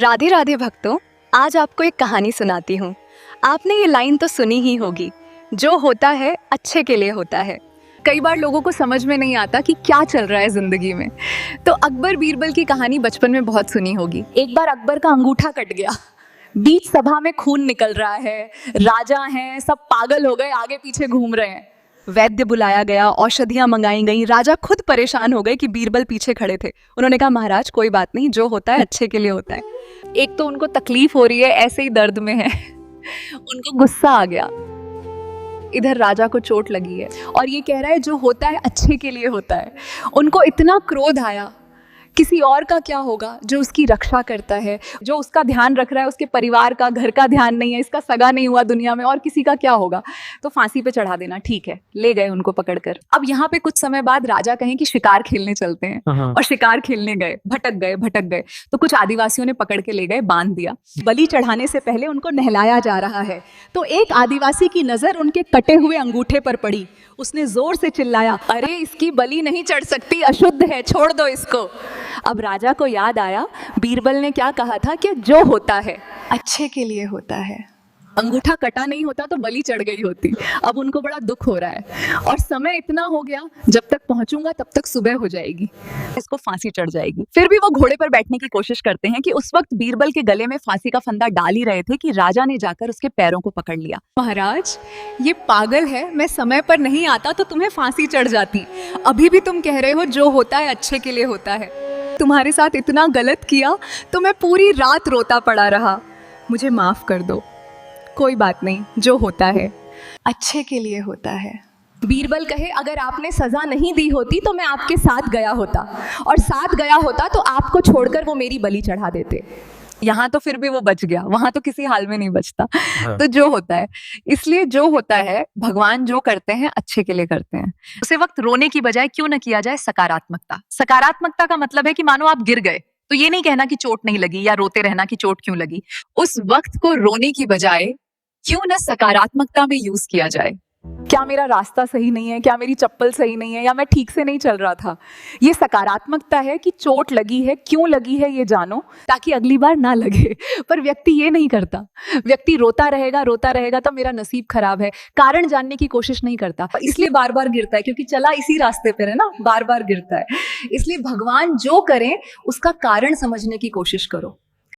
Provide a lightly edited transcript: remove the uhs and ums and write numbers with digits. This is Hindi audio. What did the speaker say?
राधे राधे भक्तों, आज आपको एक कहानी सुनाती हूँ। आपने ये लाइन तो सुनी ही होगी, जो होता है अच्छे के लिए होता है। कई बार लोगों को समझ में नहीं आता कि क्या चल रहा है जिंदगी में। तो अकबर बीरबल की कहानी बचपन में बहुत सुनी होगी। एक बार अकबर का अंगूठा कट गया, बीच सभा में खून निकल रहा है, राजा हैं, सब पागल हो गए, आगे पीछे घूम रहे हैं। वैद्य बुलाया गया, औषधियां मंगाई गई। राजा खुद परेशान हो गए कि बीरबल पीछे खड़े थे। उन्होंने कहा, महाराज कोई बात नहीं, जो होता है अच्छे के लिए होता है। एक तो उनको तकलीफ हो रही है, ऐसे ही दर्द में है। उनको गुस्सा आ गया, इधर राजा को चोट लगी है और ये कह रहा है जो होता है अच्छे के लिए होता है। उनको इतना क्रोध आया, किसी और का क्या होगा जो उसकी रक्षा करता है, जो उसका ध्यान रख रहा है, उसके परिवार का, घर का ध्यान नहीं है, इसका सगा नहीं हुआ दुनिया में, और किसी का क्या होगा, तो फांसी पे चढ़ा देना। ठीक है, ले गए उनको पकड़कर। अब यहाँ पे कुछ समय बाद राजा कहें कि शिकार खेलने चलते हैं, और शिकार खेलने गए, भटक गए तो कुछ आदिवासियों ने पकड़ के ले गए, बांध दिया। बलि चढ़ाने से पहले उनको नहलाया जा रहा है, तो एक आदिवासी की नजर उनके कटे हुए अंगूठे पर पड़ी। उसने जोर से चिल्लाया, अरे इसकी बलि नहीं चढ़ सकती, अशुद्ध है, छोड़ दो इसको। अब राजा को याद आया, बीरबल ने क्या कहा था कि जो होता है अच्छे के लिए होता है। अंगूठा कटा नहीं होता तो बलि चढ़ गई होती। अब उनको बड़ा दुख हो रहा है और समय इतना हो गया, जब तक पहुंचूंगा तब तक सुबह हो जाएगी, इसको फांसी चढ़ जाएगी। फिर भी वो घोड़े पर बैठने की कोशिश करते हैं कि उस वक्त बीरबल के गले में फांसी का फंदा डाल ही रहे थे कि राजा ने जाकर उसके पैरों को पकड़ लिया। महाराज, ये पागल है, मैं समय पर नहीं आता तो तुम्हें फांसी चढ़ जाती। अभी भी तुम कह रहे हो जो होता है अच्छे के लिए होता है। तुम्हारे साथ इतना गलत किया तो मैं पूरी रात रोता पड़ा रहा, मुझे माफ कर दो। कोई बात नहीं, जो होता है अच्छे के लिए होता है। बीरबल कहे, अगर आपने सजा नहीं दी होती तो मैं आपके साथ गया होता, और साथ गया होता तो आपको छोड़कर वो मेरी बलि चढ़ा देते। यहाँ तो फिर भी वो बच गया, वहां तो किसी हाल में नहीं बचता। तो जो होता है, इसलिए जो होता है, भगवान जो करते हैं अच्छे के लिए करते हैं। उसे वक्त रोने की बजाय क्यों न किया जाए सकारात्मकता। सकारात्मकता का मतलब है कि मानो आप गिर गए तो ये नहीं कहना कि चोट नहीं लगी, या रोते रहना कि चोट क्यों लगी। उस वक्त को रोने की बजाय क्यों न सकारात्मकता में यूज किया जाए। क्या मेरा रास्ता सही नहीं है, क्या मेरी चप्पल सही नहीं है, या मैं ठीक से नहीं चल रहा था। ये सकारात्मकता है कि चोट लगी है, क्यों लगी है ये जानो, ताकि अगली बार ना लगे। पर व्यक्ति ये नहीं करता, व्यक्ति रोता रहेगा तो मेरा नसीब खराब है, कारण जानने की कोशिश नहीं करता, इसलिए बार बार गिरता है, क्योंकि चला इसी रास्ते पर है ना, बार बार गिरता है। इसलिए भगवान जो करें उसका कारण समझने की कोशिश करो।